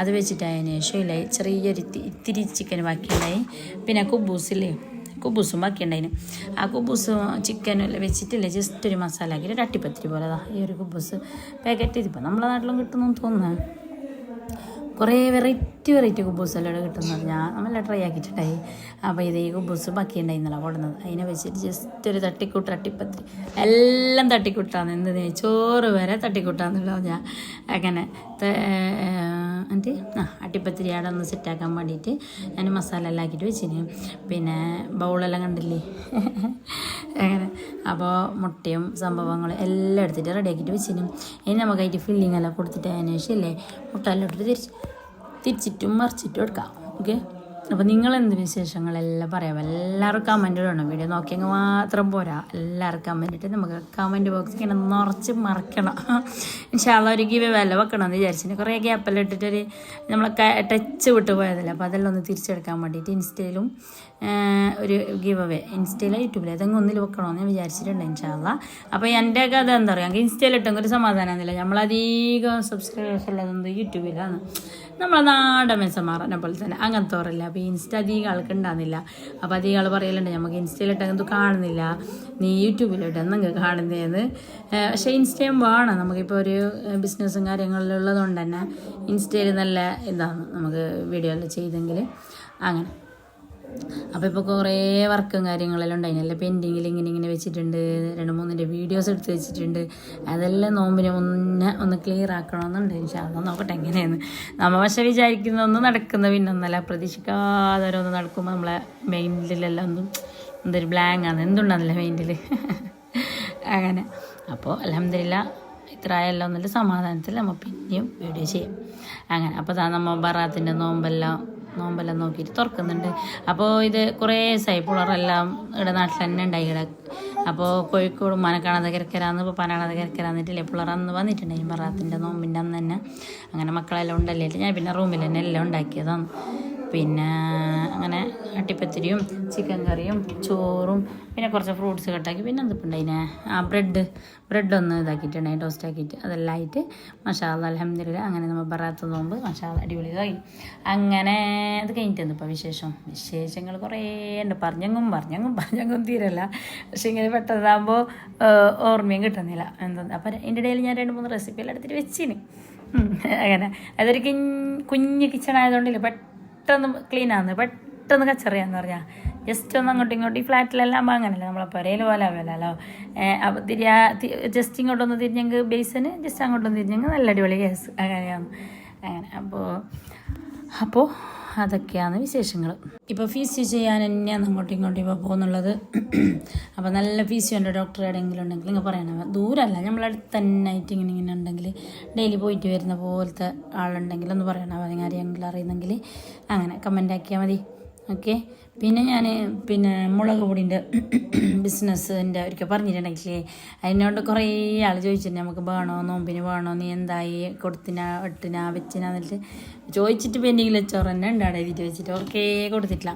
അത് വെച്ചിട്ടതിന് ശേഷം ഇല്ല ഇത്തിരി ചിക്കൻ ബാക്കിയുണ്ടായി. പിന്നെ കുബൂസും ബാക്കിയുണ്ടായിന്. ആ കുബൂസും ചിക്കനും വെച്ചിട്ടില്ലേ ജസ്റ്റ് ഒരു മസാല ആക്കിയിട്ട് ഒരു അട്ടിപ്പത്തിരി പോലെ ഈ ഒരു കുബൂസ് പാക്കറ്റ് ഇതിപ്പോൾ നമ്മളെ നാട്ടിലും കിട്ടുമെന്ന് തോന്നുന്നു. കുറേ വെറൈറ്റി കുബൂസെല്ലാം ഇവിടെ കിട്ടുന്നത് നമ്മളെല്ലാം ട്രൈ ആക്കിയിട്ടുണ്ടായി. അപ്പോൾ ഇത് ഈ കുബൂസ് ബാക്കി ഉണ്ടായിരുന്നല്ലോ കൊടുന്നത്. അതിനെ വെച്ചിട്ട് ജസ്റ്റ് ഒരു അട്ടിപ്പത്തിരി എല്ലാം തട്ടിക്കൂട്ടാന്ന്. എന്ത് ചോറ് വരെ തട്ടിക്കൂട്ടാന്നുള്ളൂ ഞാൻ. അങ്ങനെ എന്നിട്ട് അട്ടിപ്പത്തിരി അവിടെ ഒന്ന് സെറ്റാക്കാൻ വേണ്ടിയിട്ട് ഞാൻ മസാല എല്ലാം ആക്കിയിട്ട് വെച്ചിന്. പിന്നെ ബൗളെല്ലാം കണ്ടില്ലേ അങ്ങനെ. അപ്പോൾ മുട്ടയും സംഭവങ്ങളും എല്ലാം എടുത്തിട്ട് റെഡിയാക്കിയിട്ട് വെച്ചിന്. ഇനി നമുക്കായിട്ട് ഫില്ലിങ് എല്ലാം കൊടുത്തിട്ട് അതിന് ശേഷമല്ലേ മുട്ട എല്ലാം ഇട്ടിട്ട് തിരിച്ചിട്ടും മറിച്ചിട്ടും എടുക്കാം. ഓക്കെ. അപ്പോൾ നിങ്ങളെന്ത് വിശേഷങ്ങളെല്ലാം പറയാം. എല്ലാവരും കമൻറ്റ് ഇടണം. വീഡിയോ നോക്കിയെങ്കിൽ മാത്രം പോരാ, എല്ലാവരും കമൻറ്റ് ഇട്ട് നമുക്ക് കമൻറ്റ് ബോക്സിൽ ഇങ്ങനെ നിറച്ച് മറക്കണം. ഇൻഷാല്ലാ ഒരു ഗിവ് വില വെക്കണമെന്ന് വിചാരിച്ചിട്ട് കുറേ ഗ്യാപ്പെല്ലാം ഇട്ടിട്ടൊരു നമ്മളെ ടച്ച് വിട്ട് പോയതല്ലേ. അപ്പോൾ അതെല്ലാം ഒന്ന് തിരിച്ചെടുക്കാൻ വേണ്ടിയിട്ട് ഇൻസ്റ്റയിലും ഒരു ഗിവ് അവേ ഇൻസ്റ്റയിലോ യൂട്യൂബിലോ ഏതെങ്കിലും ഒന്നിൽ വെക്കണമെന്ന് ഞാൻ വിചാരിച്ചിട്ടുണ്ട് ഇൻഷാ അല്ലാഹ്. അപ്പോൾ എൻ്റെ കഥ എന്താ പറയുക, ഞങ്ങൾക്ക് ഇൻസ്റ്റയിലിട്ടെങ്കിൽ ഒരു സമാധാനമൊന്നുമില്ല. നമ്മളധികം സബ്സ്ക്രൈബേഴ്സ് ഉള്ളതൊന്നും യൂട്യൂബിലാണ്. നമ്മളെ നാടൻ മെസ്സന്മാരെ പോലെ തന്നെ അങ്ങനത്തെ ഓറില്ല. അപ്പോൾ ഇൻസ്റ്റ അധികം ആൾക്ക് ഉണ്ടാകുന്നില്ല. അപ്പോൾ അധികം ആൾ പറയലുണ്ട് നമുക്ക് ഇൻസ്റ്റയിലിട്ടെങ്കിൽ കാണുന്നില്ല, നീ യൂട്യൂബിലിട്ട് എന്നൊക്കെ കാണുന്നതെന്ന്. പക്ഷേ ഇൻസ്റ്റയും വേണം നമുക്കിപ്പോൾ ഒരു ബിസിനസ്സും കാര്യങ്ങളിലുള്ളതുകൊണ്ട് തന്നെ ഇൻസ്റ്റയിൽ നല്ല ഇതാണ് നമുക്ക് വീഡിയോ എല്ലാം ചെയ്തെങ്കിൽ അങ്ങനെ. അപ്പോൾ ഇപ്പോൾ കുറേ വർക്കും കാര്യങ്ങളെല്ലാം ഉണ്ടായിരുന്നല്ലേ പെൻഡിങ്ങിൽ ഇങ്ങനെ വെച്ചിട്ടുണ്ട്. 2-3 വീഡിയോസ് എടുത്ത് വെച്ചിട്ടുണ്ട്. അതെല്ലാം നോമ്പിന് മുന്നേ ഒന്ന് ക്ലിയർ ആക്കണമെന്നുണ്ട് ഇൻഷാ അല്ലാഹ്. നോക്കട്ടെ എങ്ങനെയാണ്. നമ്മൾ പക്ഷേ വിചാരിക്കുന്ന ഒന്നും നടക്കുന്ന പിന്നൊന്നല്ല, പ്രതീക്ഷിക്കാതെ ഓരോന്ന് നടക്കുമ്പോൾ നമ്മളെ മൈൻഡിലെല്ലാം എന്തൊരു ബ്ലാങ്ക് ആണ്, എന്തുണ്ടാകുന്നില്ല മൈൻഡിൽ അങ്ങനെ. അപ്പോൾ അൽഹംദുലില്ലാഹ് ഇത്ര ആയല്ലോ എന്നല്ല സമാധാനത്തിൽ നമ്മൾ പിന്നെയും വീഡിയോ ചെയ്യും അങ്ങനെ. അപ്പോൾ നമ്മൾ ബറാത്തിൻ്റെ നോമ്പെല്ലാം നോക്കിയിട്ട് തുറക്കുന്നുണ്ട്. അപ്പോൾ ഇത് കുറേ സൈപ്പുളറെല്ലാം ഇവിടെ നാട്ടിൽ തന്നെ ഉണ്ടായി ഇവിടെ. അപ്പോൾ കോഴിക്കോട് മനക്കാണാതെ കിരക്കരാന്ന് ഇപ്പോൾ പനാണാതെ കിരക്കരാന്നിട്ടില്ലേ പിള്ളേർ വന്നിട്ടുണ്ടായി ബറാത്തിൻ്റെ നോമ്പിൻ്റെ അന്ന് തന്നെ. അങ്ങനെ മക്കളെല്ലാം ഉണ്ടല്ലേ, ഞാൻ പിന്നെ റൂമിൽ തന്നെ എല്ലാം ഉണ്ടാക്കിയതാണ്. പിന്നെ അങ്ങനെ അട്ടിപ്പത്തിരിയും ചിക്കൻ കറിയും ചോറും പിന്നെ കുറച്ച് ഫ്രൂട്ട്സ് കട്ടാക്കി പിന്നെ എന്തിപ്പുണ്ടായിനെ ബ്രെഡൊന്ന് ഇതാക്കിയിട്ടുണ്ടായി ടോസ്റ്റ് ആക്കിയിട്ട് അതെല്ലാം ആയിട്ട് മാഷാ അല്ലാഹ് അൽഹംദുലില്ലാഹ്. അങ്ങനെ നമ്മൾ ബറാത്ത് നോമ്പ് മാഷാ അല്ലാഹ് അടിപൊളി കഴിഞ്ഞു. അങ്ങനെ അത് കഴിഞ്ഞിട്ടുണ്ട്. ഇപ്പോൾ വിശേഷങ്ങൾ കുറേ ഉണ്ട്, പറഞ്ഞെങ്കും തീരല്ല. പക്ഷെ ഇങ്ങനെ പെട്ടതാകുമ്പോൾ ഓർമ്മയും കിട്ടുന്നില്ല എന്താ. അപ്പം എൻ്റെ ഇടയിൽ ഞാൻ 2-3 റെസിപ്പിയെല്ലാം എടുത്തിട്ട് വെച്ചിന് അങ്ങനെ. അതൊരു കുഞ്ഞ് കിച്ചൺ ആയതുകൊണ്ടില്ല പെട്ടെന്ന് ക്ലീനാന്ന്, പെട്ടെന്ന് കച്ചറിയാന്ന് പറഞ്ഞാൽ ജസ്റ്റ് ഒന്ന് അങ്ങോട്ടും ഇങ്ങോട്ടും. ഈ ഫ്ലാറ്റിലെല്ലാം അങ്ങനല്ല, നമ്മളെ പുരയിൽ പോലെ ആവില്ലല്ലോ. അപ്പോൾ ജസ്റ്റ് ഇങ്ങോട്ടൊന്ന് തിരിഞ്ഞെങ്കിൽ ബേസിന് ജസ്റ്റ് അങ്ങോട്ടൊന്ന് തിരിഞ്ഞെങ്കിൽ നല്ല അടിപൊളി കേസ് അങ്ങനെയാണ് അങ്ങനെ. അപ്പോൾ അതൊക്കെയാണ് വിശേഷങ്ങൾ. ഇപ്പോൾ ഫീസ് ചെയ്യാൻ തന്നെയാണ് അങ്ങോട്ടും ഇങ്ങോട്ടും ഇപ്പോൾ പോകുന്നുള്ളത്. അപ്പോൾ നല്ല ഫീസ് ഉണ്ട് ഡോക്ടർ എവിടെയെങ്കിലും ഉണ്ടെങ്കിൽ നിങ്ങൾ പറയണം. ദൂരമല്ല, നമ്മളടുത്ത് തന്നെ ആയിട്ട് ഇങ്ങനെ ഉണ്ടെങ്കിൽ ഡെയിലി പോയിട്ട് വരുന്ന പോലത്തെ ആളുണ്ടെങ്കിൽ ഒന്ന് പറയണം. അല്ലെങ്കിൽ ആരെങ്കിലും അറിയുന്നെങ്കിൽ അങ്ങനെ കമൻ്റ് ആക്കിയാൽ മതി. ഓക്കെ. പിന്നെ ഞാൻ മുളക് പൊടിൻ്റെ ബിസിനസ്സിൻ്റെ ഒരിക്കൽ പറഞ്ഞിട്ടുണ്ടെങ്കിലേ അതിനോട് കുറേ ആൾ ചോദിച്ചിട്ടുണ്ട് നമുക്ക് വേണോ, നോമ്പിന് വേണോ, നീ എന്തായി കൊടുത്തിനാ ഇട്ടിനാ വെച്ചിനാ എന്നിട്ട് ചോദിച്ചിട്ട് പെൻഡിങ്ങിൽ വെച്ചോറ് തന്നെ ഉണ്ട് അവിടെ എഴുതിയിട്ട് വെച്ചിട്ട് ഓർക്കേ കൊടുത്തിട്ടില്ല.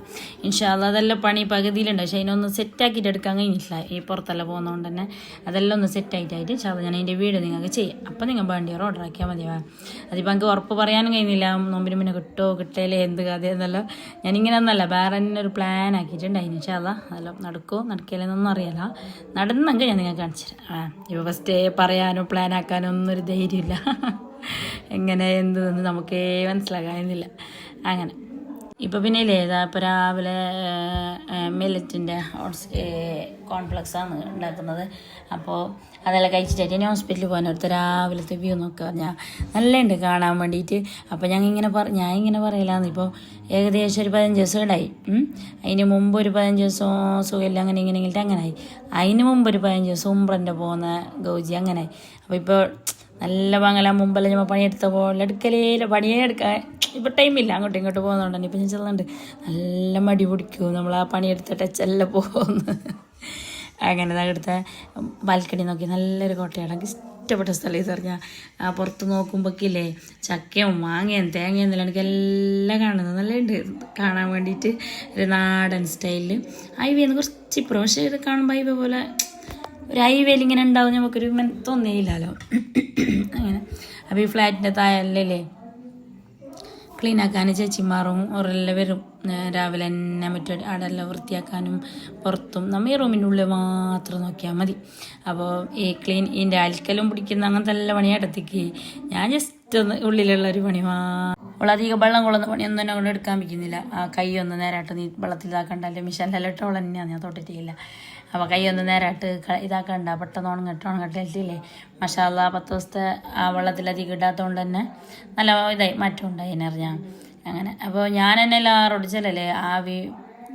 ഇൻഷാ അല്ലാഹ് അതെല്ലാം പണി പകുതിയിലുണ്ട്. പക്ഷേ അതിനൊന്ന് സെറ്റാക്കിയിട്ട് എടുക്കാൻ കഴിഞ്ഞിട്ടില്ല, ഈ പുറത്തെല്ലാം പോകുന്നതുകൊണ്ട് തന്നെ. അതെല്ലാം ഒന്ന് സെറ്റായിട്ടായിട്ട് ഇൻഷാ അല്ലാഹ് ഞാൻ അതിൻ്റെ വീഡിയോ നിങ്ങൾക്ക് ചെയ്യാം. അപ്പോൾ നിങ്ങൾ വേണ്ടിയവർ ഓർഡർ ആക്കിയാൽ മതിയാ. അതിപ്പോൾ എനിക്ക് ഉറപ്പ് പറയാനും കഴിയുന്നില്ല നോമ്പിന് മുന്നേ കിട്ടില്ലേ എന്ത് കഥയെന്നല്ലോ. ഞാനിങ്ങനെ ഒന്നല്ല വേറെ തന്നെ ഒരു പ്ലാൻ ആക്കിയിട്ടുണ്ട്. ഇൻഷാ അല്ലാഹ് അതെല്ലാം നടക്കില്ലെന്നൊന്നും അറിയില്ല. നടന്നെങ്കിൽ ഞാൻ നിങ്ങൾക്ക് കാണിച്ചു തരാം. ഇപ്പോൾ ഫസ്റ്റ് പറയാനോ പ്ലാൻ ആക്കാനോ ഒന്നും ഒരു ധൈര്യമില്ല. എങ്ങനെ എന്തെന്ന് നമുക്കേ മനസ്സിലാകാനില്ല അങ്ങനെ. ഇപ്പോൾ പിന്നെ ഇല്ലേ ഇപ്പോൾ രാവിലെ മില്ലറ്റിൻ്റെ കോൺഫ്ലെക്സാണ് ഉണ്ടാക്കുന്നത്. അപ്പോൾ അതെല്ലാം കഴിച്ചിട്ടായിട്ട് ഇനി ഹോസ്പിറ്റലിൽ പോകാൻ അടുത്ത രാവിലത്തെ വ്യൂ നോക്കുക പറഞ്ഞാൽ നല്ലുണ്ട് കാണാൻ വേണ്ടിയിട്ട്. അപ്പോൾ ഞാൻ ഇങ്ങനെ പറയലാന്ന്. ഇപ്പോൾ ഏകദേശം ഒരു 15 ദിവസം ഇടായി. അതിന് മുമ്പ് ഒരു 15 ദിവസം സുഖമില്ല അങ്ങനെ ഇങ്ങനെയെങ്കിലും അങ്ങനായി. അതിന് മുമ്പ് ഒരു 15 ദിവസം ഉംറൻ്റെ പോകുന്ന ഗൗജി അങ്ങനായി. അപ്പോൾ ഇപ്പോൾ നല്ല വാങ്ങലാം. മുമ്പെല്ലാം നമ്മൾ പണിയെടുത്ത പോലെ എടുക്കലേല പണിയേ എടുക്കാൻ ഇപ്പോൾ ടൈമില്ല, അങ്ങോട്ടും ഇങ്ങോട്ട് പോകുന്നതുകൊണ്ട് തന്നെ. ഇപ്പം ഞാൻ ചെല്ലുന്നുണ്ട് നല്ല മടി പിടിക്കും നമ്മൾ ആ പണിയെടുത്ത ടച്ചെല്ലാം പോകുന്നു. അങ്ങനെ അവിടുത്തെ ബാൽക്കണി നോക്കി നല്ലൊരു കോട്ടയാണ്. എനിക്ക് ഇഷ്ടപ്പെട്ട സ്ഥലം ഇത് പറഞ്ഞാൽ ആ പുറത്ത് നോക്കുമ്പോഴേക്കില്ലേ ചക്കയും മാങ്ങയും തേങ്ങയും എന്നെല്ലാം എനിക്കെല്ലാം കാണുന്നത് നല്ലുണ്ട് കാണാൻ വേണ്ടിയിട്ട്. ഒരു നാടൻ സ്റ്റൈലിൽ ഹൈവേന്ന് കുറച്ച് ഇപ്പുറം, പക്ഷേ ഇത് കാണുമ്പോൾ ഹൈവേ പോലെ ഒരു ഹൈവേയിൽ ഇങ്ങനെ ഉണ്ടാവും നമുക്കൊരു തോന്നിയില്ലല്ലോ അങ്ങനെ. അപ്പോൾ ഈ ഫ്ലാറ്റിൻ്റെ താഴല്ലേ ക്ലീൻ ആക്കാൻ ചേച്ചിമാറും അവരെല്ലാം വരും രാവിലെ തന്നെ. മറ്റൊരു അടെല്ലാം വൃത്തിയാക്കാനും പുറത്തും നമ്മൾ ഈ റൂമിൻ്റെ ഉള്ളിൽ മാത്രം നോക്കിയാൽ മതി. അപ്പോൾ ഈ ഇതിൻ്റെ അൽക്കലും പിടിക്കുന്ന അങ്ങനത്തെ എല്ലാ പണിയായിടത്തേക്ക് ഞാൻ ജസ്റ്റ് ഒന്ന് ഉള്ളിലുള്ളൊരു പണി അവളധികം വെള്ളം കൊള്ളുന്ന പണിയൊന്നും എന്നെ കൊണ്ട് എടുക്കാൻ പറ്റുന്നില്ല. ആ കൈ ഒന്ന് നേരായിട്ട് നീ വെള്ളത്തിൽ ഇതാക്കണ്ടല്ലേ, മിഷനിലെല്ലാം ഇട്ടവൾ തന്നെയാണ്, ഞാൻ തൊട്ടിട്ടില്ല. അപ്പോൾ കൈ ഒന്ന് നേരായിട്ട് ഇതാക്കണ്ട, പെട്ടെന്ന് ഉണങ്ങട്ടില്ലേ. മാഷാ അല്ലാഹ് 10 ദിവസത്തെ ആ വെള്ളത്തിലധികം ഇടാത്തതുകൊണ്ട് തന്നെ നല്ല ഇതായി മാറ്റം ഉണ്ടായി എന്നറിഞ്ഞാൽ അങ്ങനെ. അപ്പോൾ ഞാൻ തന്നെ എല്ലാവരോട് ചെല്ലല്ലേ ആവി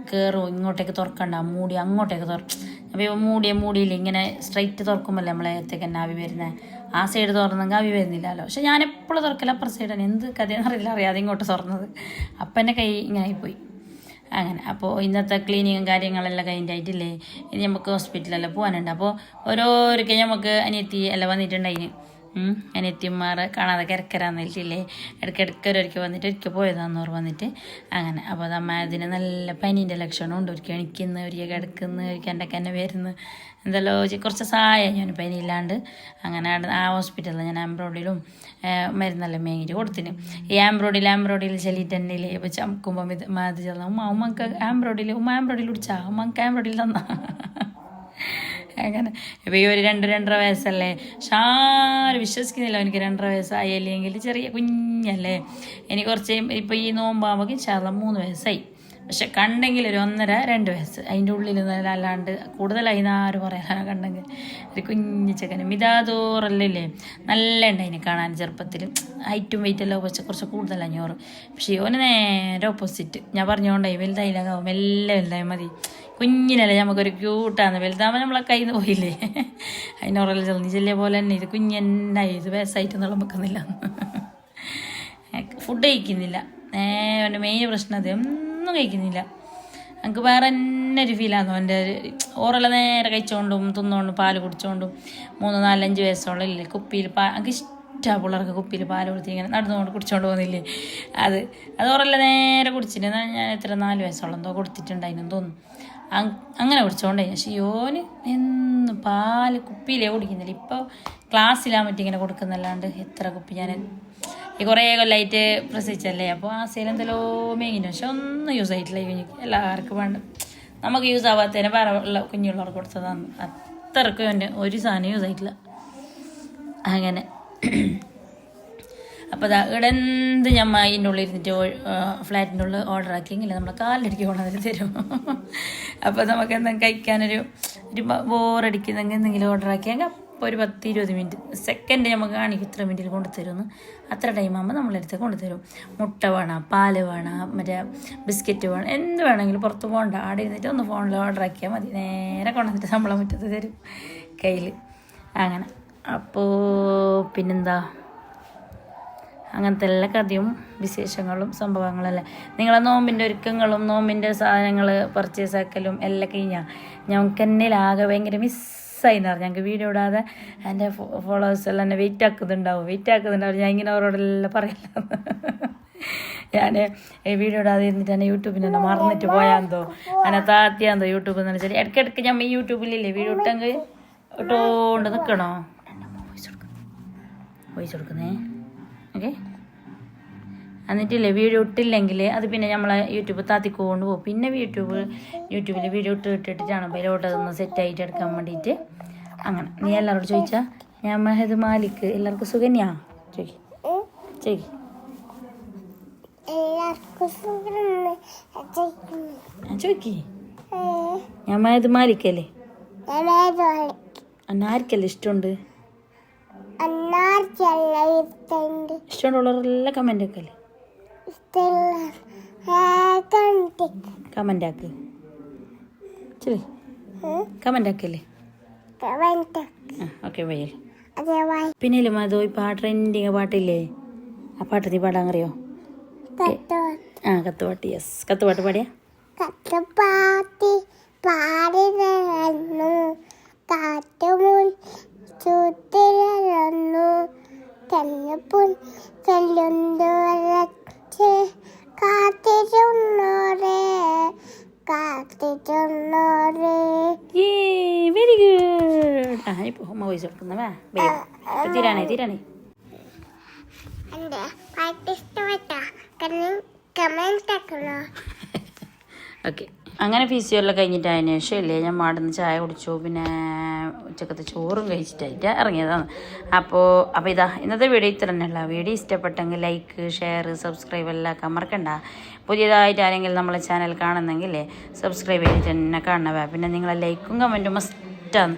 കയറും ഇങ്ങോട്ടേക്ക് തുറക്കണ്ട, മൂടി അങ്ങോട്ടേക്ക് അപ്പോൾ മൂടിയില്ല ഇങ്ങനെ സ്ട്രൈറ്റ് തുറക്കുമ്പോഴല്ലേ നമ്മളേത്തേക്ക് തന്നെ ആവി വരുന്നത്. ആ സൈഡ് തുറന്നെങ്കിൽ ആവി വരുന്നില്ലല്ലോ. പക്ഷെ ഞാൻ എപ്പോഴും തുറക്കില്ല, അപ്പുറ സൈഡ് തന്നെ. എന്ത് കഥയെന്ന് അറിയാതെ ഇങ്ങോട്ട് തുറന്നത്. അപ്പം എൻ്റെ കൈ ഇങ്ങനെ ആയിപ്പോയി അങ്ങനെ. അപ്പോൾ ഇന്നത്തെ ക്ലീനിങ്ങും കാര്യങ്ങളെല്ലാം കഴിഞ്ഞിട്ടായിട്ടില്ലേ ഇനി നമുക്ക് ഹോസ്പിറ്റലെല്ലാം പോകാനുണ്ട്. അപ്പോൾ ഓരോരിക്കൽ നമുക്ക് അനിയത്തി എല്ലാം വന്നിട്ടുണ്ടായിന്. അനിയത്തിമാരെ കാണാതെ കിടക്കരാന്നില്ലേ, ഇടയ്ക്കിടയ്ക്ക് വന്നിട്ട് ഒരിക്കൽ പോയതാന്ന് ഓർ വന്നിട്ട് അങ്ങനെ. അപ്പോൾ അമ്മ അതിന് നല്ല പനീൻ്റെ ലക്ഷണം ഉണ്ട്. ഒരിക്കൽ എണിക്കുന്നു, ഒരിക്കൽ കിടക്കുന്നു, ഒരിക്കൽ എൻ്റെ തന്നെ വരുന്നു, എന്തെല്ലോ കുറച്ച് സഹായം ഞാൻ പനിയില്ലാണ്ട്. അങ്ങനെ ആ ഹോസ്പിറ്റലിൽ ഞാൻ ആംബ്രോഡിലും മരുന്നെല്ലാം മേങ്ങിയിട്ട് കൊടുത്തിന്. ഈ ആംബ്രോഡിയിൽ ചെല്ലിട്ടെന്നില്ലേ ഇപ്പോൾ ചമക്കുമ്പോൾ അത് ചെല്ലാം ഉമ്മക്ക് ആംബ്രോഡിയിൽ കുടിച്ചാ ഉമ്മക്ക് ആംബ്രോഡിയിൽ തന്നാ അങ്ങനെ. ഇപ്പോൾ ഈ ഒരു 2-2.5 വയസ്സല്ലേ, പക്ഷെ ആരും വിശ്വസിക്കുന്നില്ല എനിക്ക് 2.5 വയസ്സായില്ലെങ്കിൽ. ചെറിയ കുഞ്ഞല്ലേ. എനിക്ക് കുറച്ച് ഇപ്പോൾ ഈ നോമ്പാകുമ്പോൾ ഇൻഷാല്ലാ 3 വയസ്സായി. പക്ഷെ കണ്ടെങ്കിൽ ഒരു 1.5-2 വയസ്സ് അതിൻ്റെ ഉള്ളിൽ അല്ലാണ്ട് കൂടുതലായി ആരും പറയാൻ കണ്ടെങ്കിൽ. ഒരു കുഞ്ഞു ചെക്കന് മിതാദോറല്ലേ, നല്ല ഉണ്ടായിന് കാണാൻ ചെറുപ്പത്തിൽ. ഹൈറ്റും വെയിറ്റെല്ലാം കുറച്ച് കൂടുതലാണ് ഞോറ്. പക്ഷേ ഓന് നേരെ ഓപ്പോസിറ്റ്. ഞാൻ പറഞ്ഞുകൊണ്ടായി വലുതായില്ലാകാവും, വലുതായി മതി. കുഞ്ഞിനല്ലേ നമുക്കൊരു ക്യൂട്ടാണ്, വലുതാകുമ്പോൾ നമ്മളെ കയ്യിൽ നിന്ന് പോയില്ലേ. അതിനോറല്ല ചെല്ലിയ പോലെ തന്നെ ഇത് കുഞ്ഞെന്നായി, ഇത് വയസ്സായിട്ടൊന്നും വെക്കുന്നില്ല. ഫുഡ് കഴിക്കുന്നില്ല. അവൻ്റെ മെയിൻ പ്രശ്നം അത്, ഒന്നും കഴിക്കുന്നില്ല. എനിക്ക് വേറെ തന്നെ ഒരു ഫീലായിരുന്നു. എൻ്റെ ഓറെല്ലാം നേരെ കഴിച്ചുകൊണ്ടും തിന്നുകൊണ്ടും പാല് കുടിച്ചുകൊണ്ടും 3-4-5 വയസ്സോളം ഇല്ലേ കുപ്പിയിൽ എനിക്ക് ഇഷ്ടമാണ് പിള്ളേർക്ക് കുപ്പിയിൽ പാല് കൊടുത്ത് ഇങ്ങനെ നടന്നുകൊണ്ട് കുടിച്ചുകൊണ്ട് പോകുന്നില്ലേ, അത് ഓറെല്ലാം നേരെ കുടിച്ചിട്ട് ഞാൻ എത്ര 4 വയസ്സോളം എന്തോ കൊടുത്തിട്ടുണ്ടായിരുന്നു തോന്നുന്നു. അങ്ങനെ കുടിച്ചോണ്ടായി. പക്ഷേ യോന് എന്നും പാല് കുപ്പിയിലേ കുടിക്കുന്നില്ല. ഇപ്പോൾ ക്ലാസ്സിലാൻ പറ്റി ഇങ്ങനെ കൊടുക്കുന്നല്ലാണ്ട് എത്ര കുപ്പി ഞാൻ ഈ കുറേ കൊല്ലമായിട്ട് പ്രസവിച്ചല്ലേ. അപ്പോൾ ആ സെയിൽ എന്തെല്ലോ മേങ്ങിന്, പക്ഷെ ഒന്നും യൂസ് ആയിട്ടില്ല. എനിക്ക് എല്ലാവർക്കും വേണ്ട, നമുക്ക് യൂസ് ആവാത്തതിനെ വേറെ ഉള്ള കുഞ്ഞുള്ളവർക്ക് കൊടുത്തതാണ്. അത്രക്കും എൻ്റെ ഒരു സാധനം യൂസ് ആയിട്ടില്ല. അങ്ങനെ അപ്പോൾ ഇവിടെ എന്ത് ഞമ്മ അതിൻ്റെ ഉള്ളിൽ ഇരുന്നിട്ട് ഫ്ലാറ്റിൻ്റെ ഉള്ളിൽ ഓർഡർ ആക്കിയെങ്കിൽ നമ്മളെ കാലിലടിക്ക് കൊണ്ടുവന്നിട്ട് തരും. അപ്പോൾ നമുക്ക് എന്തെങ്കിലും കഴിക്കാനൊരു ബോറടിക്കുന്നെങ്കിൽ എന്തെങ്കിലും ഓർഡർ ആക്കിയെങ്കിൽ അപ്പോൾ ഒരു 10-20 മിനിറ്റ് സെക്കൻഡ് നമുക്ക് കാണിക്കും ഇത്ര മിനിറ്റിൽ കൊണ്ടുതരുമെന്ന്. അത്ര ടൈം ആകുമ്പോൾ നമ്മളെടുത്ത് കൊണ്ടുതരും. മുട്ട വേണം, പാല് വേണം, മറ്റേ ബിസ്ക്കറ്റ് വേണം, എന്ത് വേണമെങ്കിലും പുറത്ത് പോകണ്ട, ആടെ ഇരുന്നിട്ട് ഒന്ന് ഫോണിൽ ഓർഡർ ആക്കിയാൽ മതി, നേരെ കൊണ്ടുവന്നിട്ട് നമ്മളെ മുറ്റത്ത് തരും കയ്യിൽ. അങ്ങനെ. അപ്പോൾ പിന്നെന്താ, അങ്ങനത്തെ എല്ലാ കഥയും വിശേഷങ്ങളും സംഭവങ്ങളല്ലേ. നിങ്ങളെ നോമ്പിൻ്റെ ഒരുക്കങ്ങളും നോമ്പിൻ്റെ സാധനങ്ങൾ പർച്ചേസ് ആക്കലും എല്ലാം കഴിഞ്ഞാൽ ഞങ്ങൾക്ക് തന്നെ ആകെ ഭയങ്കര മിസ്സായിന്ന് പറഞ്ഞു. ഞങ്ങൾക്ക് വീഡിയോ ഇടാതെ എൻ്റെ ഫോളോവേഴ്സെല്ലാം എന്നെ വെയിറ്റ് ആക്കുന്നുണ്ടാവും. ഞാൻ ഇങ്ങനെ അവരോടെല്ലാം പറയില്ല. ഞാൻ വീഡിയോ ഇടാതെ ഇരുന്നിട്ട് എന്നെ യൂട്യൂബിന് എന്നെ മറന്നിട്ട് പോയാന്തോ എന്നെ താത്തിയാന്തോ യൂട്യൂബിൽ എന്ന് വെച്ചാൽ ഇടയ്ക്കിടയ്ക്ക് ഞാൻ ഈ യൂട്യൂബിലില്ലേ വീഡിയോ ഇട്ടെങ്കിൽ ഇട്ടോണ്ട് നിൽക്കണോ, വോയിസ് കൊടുക്കുന്നേ. ഓക്കെ, എന്നിട്ടില്ലേ വീഡിയോ ഇട്ടില്ലെങ്കിൽ അത് പിന്നെ നമ്മളെ യൂട്യൂബ് താത്തിക്കൊണ്ട് പോകും. പിന്നെ യൂട്യൂബിൽ വീഡിയോ ഇട്ടിട്ടാണ് അതിലോട്ട് അതൊന്ന് സെറ്റായിട്ട് എടുക്കാൻ വേണ്ടിയിട്ട്. അങ്ങനെ നീ എല്ലാവരോടും ചോദിച്ചാൽ ഞാൻ മഹദ് മാലിക് എല്ലാവർക്കും സുഖന്യാ ചോദിക്കും. ഞാൻ മഹദ് മാലിക്കല്ലേ, അന്നാർക്കല്ലേ ഇഷ്ടമുണ്ട്, ഇഷ്ടമുള്ളവരെല്ലാം കമൻ്റ് ആക്കല്ലേ, കമൻ്റ് ആക്ക് ശരി, കമൻ്റ് ആക്കല്ലേ. ഓക്കെ വയ്യൽ. പിന്നെ ഇല്ലേ മധു ഈ ട്രെൻഡിങ് പാട്ടില്ലേ, ആ പാട്ട് നീ പാടാൻ അറിയോ? കത്തുപാട്ട്. യെസ്, കത്തുപാട്ട് പാടിയാ. കത്തുപാട്ടി പാടി കാറ്റുമുൻ ചൂട്ടിലു കല്ലപ്പുൻ കല്ലുണ്ടോരച്ച് കാത്തിരുന്നോരേ. Very good. ഇപ്പോൾ അമ്മ വോയിസ് കൊടുക്കുന്നവേ തീരാണേ. ഓക്കെ, അങ്ങനെ ഫിസിയോല്ലാം കഴിഞ്ഞിട്ട് അതിന് ശേഷം ഇല്ലേ ഞാൻ മാടുന്ന് ചായ കുടിച്ചു. പിന്നെ ഉച്ചക്കത്തെ ചോറും കഴിച്ചിട്ടായിട്ട് ഇറങ്ങിയതാണ്. അപ്പോൾ ഇതാ ഇന്നത്തെ വീഡിയോ ഇത്ര തന്നെയല്ല. വീഡിയോ ഇഷ്ടപ്പെട്ടെങ്കിൽ ലൈക്ക്, ഷെയർ, സബ്സ്ക്രൈബ് എല്ലാം ആക്കാൻ മറക്കണ്ട. പുതിയതായിട്ട് ആരെങ്കിലും നമ്മളെ ചാനൽ കാണുന്നെങ്കിൽ സബ്സ്ക്രൈബ് ചെയ്തിട്ട് തന്നെ കാണണവേ. പിന്നെ നിങ്ങളെ ലൈക്കും കമൻറ്റും മസ്റ്റാണ്.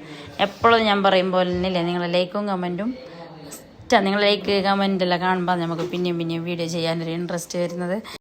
എപ്പോഴും ഞാൻ പറയുമ്പോൾ തന്നെയില്ലേ നിങ്ങളെ ലൈക്കും കമൻറ്റും മസ്റ്റാണ്. നിങ്ങൾ ലൈക്ക് കമൻറ്റെല്ലാം കാണുമ്പോൾ നമുക്ക് പിന്നെയും വീഡിയോ ചെയ്യാനൊരു ഇൻട്രസ്റ്റ് വരുന്നത്.